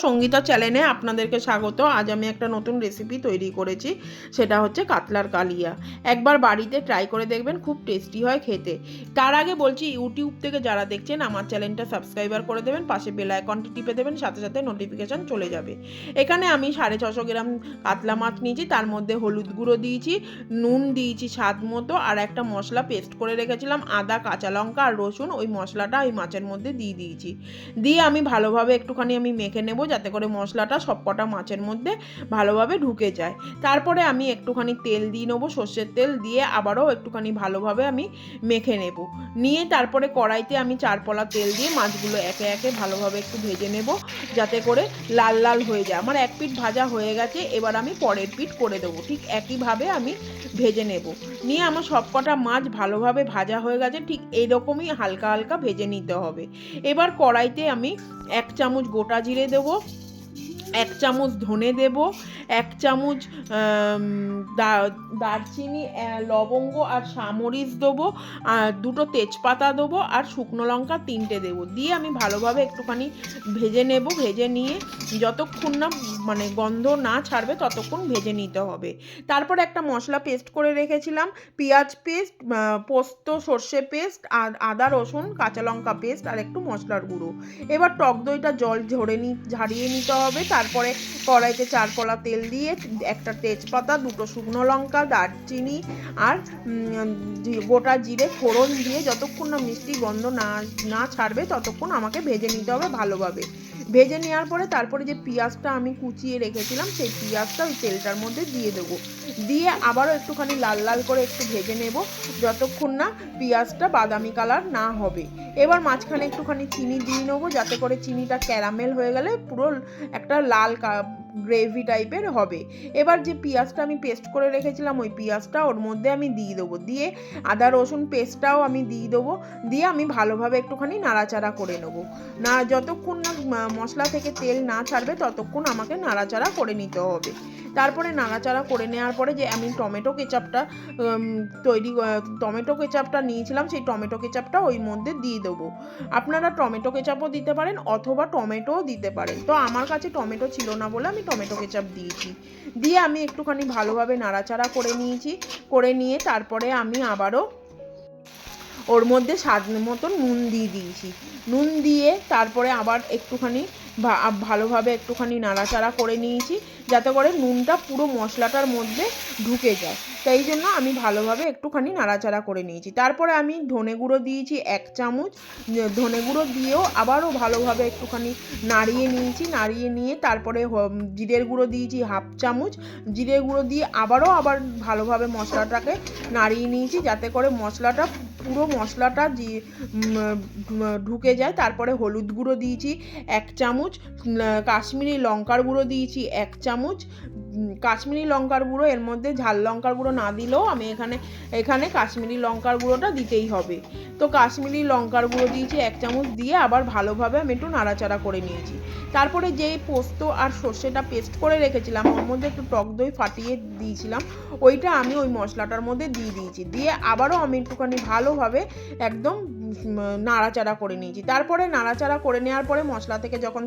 সঙ্গীতা চ্যানেলে আপনাদেরকে স্বাগত। আজ আমি একটা নতুন রেসিপি তৈরি করেছি, সেটা হচ্ছে কাতলার কালিয়া। একবার বাড়িতে ট্রাই করে দেখবেন, খুব টেস্টি হয় খেতে। তার আগে বলছি, ইউটিউব থেকে যারা দেখছেন আমার চ্যানেলটা সাবস্ক্রাইবার করে দেবেন, পাশে বেল আইকনটি টিপে দেবেন, সাথে সাথে নোটিফিকেশান চলে যাবে। এখানে আমি 650 গ্রাম কাতলা মাছ নিয়েছি, তার মধ্যে হলুদ গুঁড়ো দিয়েছি, নুন দিয়েছি স্বাদ মতো, আর একটা মশলা পেস্ট করে রেখেছিলাম আদা, কাঁচা লঙ্কা আর রসুন। ওই মশলাটা ওই মাছের মধ্যে দিয়ে দিয়েছি। দিয়ে আমি ভালোভাবে একটুখানি আমি মেখে নেব, যাতে করে মশলাটা সবকটা মাছের মধ্যে ভালোভাবে ঢুকে যায়। তারপরে আমি একটুখানি তেল দিয়ে নেবো, সর্ষের তেল দিয়ে আবারও একটুখানি ভালোভাবে আমি মেখে নেব। নিয়ে তারপরে কড়াইতে আমি 4 পলা তেল দিয়ে মাছগুলো একে একে ভালোভাবে একটু ভেজে নেব, যাতে করে লাল লাল হয়ে যায়। আমার এক পিঠ ভাজা হয়ে গেছে, এবার আমি পরের পিঠ করে দেবো। ঠিক একইভাবে আমি ভেজে নেব। নিয়ে আমার সবকটা মাছ ভালোভাবে ভাজা হয়ে গেছে, ঠিক এইরকমই হালকা হালকা ভেজে নিতে হবে। এবার কড়াইতে আমি 1 চামচ গোটা জিরে দেবো, 1 চামচ ধনে দেব, 1 চামচ দারচিনি, লবঙ্গ আর সামরিচ দেবো, আর 2টো তেজপাতা দেবো, আর শুকনো লঙ্কা 3টে দেবো। দিয়ে আমি ভালোভাবে একটুখানি ভেজে নেব। ভেজে নিয়ে যতক্ষণ না মানে গন্ধ না ছাড়বে ততক্ষণ ভেজে নিতে হবে। তারপর একটা মশলা পেস্ট করে রেখেছিলাম, পেঁয়াজ পেস্ট, পোস্ত, সর্ষে পেস্ট, আর আদা রসুন কাঁচা লঙ্কা পেস্ট, আর একটু মশলার গুঁড়ো। এবার টক দইটা জল ঝারিয়ে নিতে হবে। তারপরে কড়াইতে 4 পলা তেল দিয়ে একটা তেজপাতা, 2টো শুকনো লঙ্কা, দারচিনি আর গোটা জিরে ফোড়ন দিয়ে যতক্ষণ না মিষ্টি গন্ধ না ছাড়বে ততক্ষণ আমাকে ভেজে নিতে হবে ভালোভাবে। ভেজে নেওয়ার পরে তারপরে যে পেঁয়াজটা আমি কুচিয়ে রেখেছিলাম, সেই পেঁয়াজটা ওই তেলটার মধ্যে দিয়ে দেবো। দিয়ে আবারও একটুখানি লাল লাল করে একটু ভেজে নেব, যতক্ষণ না পেঁয়াজটা বাদামি কালার না হবে। এবার মাঝখানে একটুখানি চিনি দিয়ে নেবো, যাতে করে চিনিটা ক্যারামেল হয়ে গেলে পুরো একটা লাল গ্রেভি টাইপের হবে। এবার যে পেঁয়াজটা আমি পেস্ট করে রেখেছিলাম, ওই পেঁয়াজটা ওর মধ্যে আমি দিয়ে দেবো। দিয়ে আদা রসুন পেস্টটাও আমি দিয়ে দেবো। দিয়ে আমি ভালোভাবে একটুখানি নাড়াচাড়া করে নেবো। না, যতক্ষণ না মশলা থেকে তেল না ছাড়বে ততক্ষণ আমাকে নাড়াচাড়া করে নিতে হবে। তারপরে নাড়াচাড়া করে নেওয়ার পরে যে আমি টমেটো কেচাপটা নিয়েছিলাম, সেই টমেটো কেচাপটা ওই মধ্যে দিয়ে দেবো। আপনারা টমেটো কেচাপও দিতে পারেন অথবা টমেটোও দিতে পারেন। তো আমার কাছে টমেটো ছিল না বলে আমি টমেটো কেচাপ দিয়েছি। দিয়ে আমি একটুখানি ভালোভাবে নাড়াচাড়া করে নিয়ে তারপরে আমি আবারও ওর মধ্যে স্বাদ মতো নুন দিয়ে দিয়েছি। নুন দিয়ে তারপরে আবার একটুখানি ভালোভাবে একটুখানি নাড়াচাড়া করে নিয়েছি, যাতে করে নুনটা পুরো মশলাটার মধ্যে ঢুকে যায়। তাই জন্য আমি ভালোভাবে একটুখানি নাড়াচাড়া করে নিয়েছি। তারপরে আমি ধনে গুঁড়ো দিয়েছি 1 চামচ। ধনে গুঁড়ো দিয়েও আবারও ভালোভাবে একটুখানি নাড়িয়ে নিয়ে তারপরে জিরের গুঁড়ো দিয়েছি 1/2 চামচ। জিরের গুঁড়ো দিয়ে আবার ভালোভাবে মশলাটাকে নাড়িয়ে নিয়েছি, যাতে করে মশলাটা ঢুকে যায়। তারপরে হলুদ গুঁড়ো দিয়েছি 1 চামচ, কাশ্মীরি লঙ্কার গুঁড়ো দিয়েছি 1 চামচ। কাশ্মীরি লঙ্কার গুঁড়ো, এর মধ্যে ঝাল লঙ্কার গুঁড়ো না দিলেও আমি এখানে কাশ্মীরি লঙ্কার গুঁড়োটা দিতেই হবে। তো কাশ্মীরি লঙ্কার গুঁড়ো দিয়েছি 1 চামচ। দিয়ে আবার ভালোভাবে আমি একটু নাড়াচাড়া করে নিয়েছি। তারপরে যেই পোস্ত আর সর্ষেটা পেস্ট করে রেখেছিলাম, ওর মধ্যে একটু টক দই ফাটিয়ে দিয়েছিলাম, ওইটা আমি ওই মশলাটার মধ্যে দিয়ে দিয়েছি। দিয়ে আবারও আমি একটুখানি ভালোভাবে একদম নাড়াচাড়া করে নিয়েছি। তারপরে নাড়াচাড়া করে নেওয়ার পরে মশলা থেকে যখন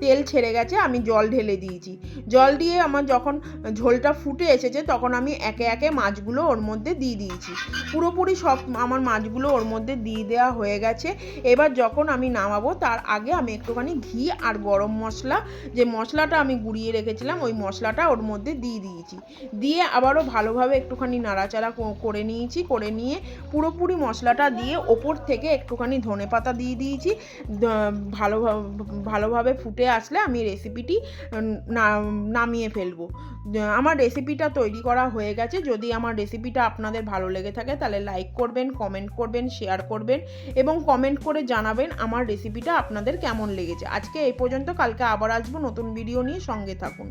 তেল ছেড়ে গেছে, আমি জল ঢেলে দিয়েছি। জল দিয়ে আমার যখন ঝোলটা ফুটে এসেছে, তখন আমি একে একে মাছগুলো ওর মধ্যে দিয়ে দিয়েছি। পুরোপুরি সব আমার মাছগুলো ওর মধ্যে দিয়ে দেওয়া হয়ে গেছে। এবার যখন আমি নামাবো তার আগে আমি একটুখানি ঘি আর গরম মশলা, যে মশলাটা আমি গুঁড়িয়ে রেখেছিলাম, ওই মশলাটা ওর মধ্যে দিয়ে দিয়েছি। দিয়ে আবারও ভালোভাবে একটুখানি নাড়াচাড়া করে নিয়ে পুরোপুরি মশলাটা দিয়ে ওপর থেকে একটুখানি ধনেপাতা দিয়ে দিয়েছি। ভালোভাবে ফুটে আসলে আমি রেসিপিটি নামিয়ে ফেলবো। আমার রেসিপিটা তৈরি করা হয়ে গেছে। যদি আমার রেসিপিটা আপনাদের ভালো লেগে থাকে তাহলে লাইক করবেন, কমেন্ট করবেন, শেয়ার করবেন এবং কমেন্ট করে জানাবেন আমার রেসিপিটা আপনাদের কেমন লেগেছে। আজকে এই পর্যন্ত, কালকে আবার আসবো নতুন ভিডিও নিয়ে, সঙ্গে থাকুন।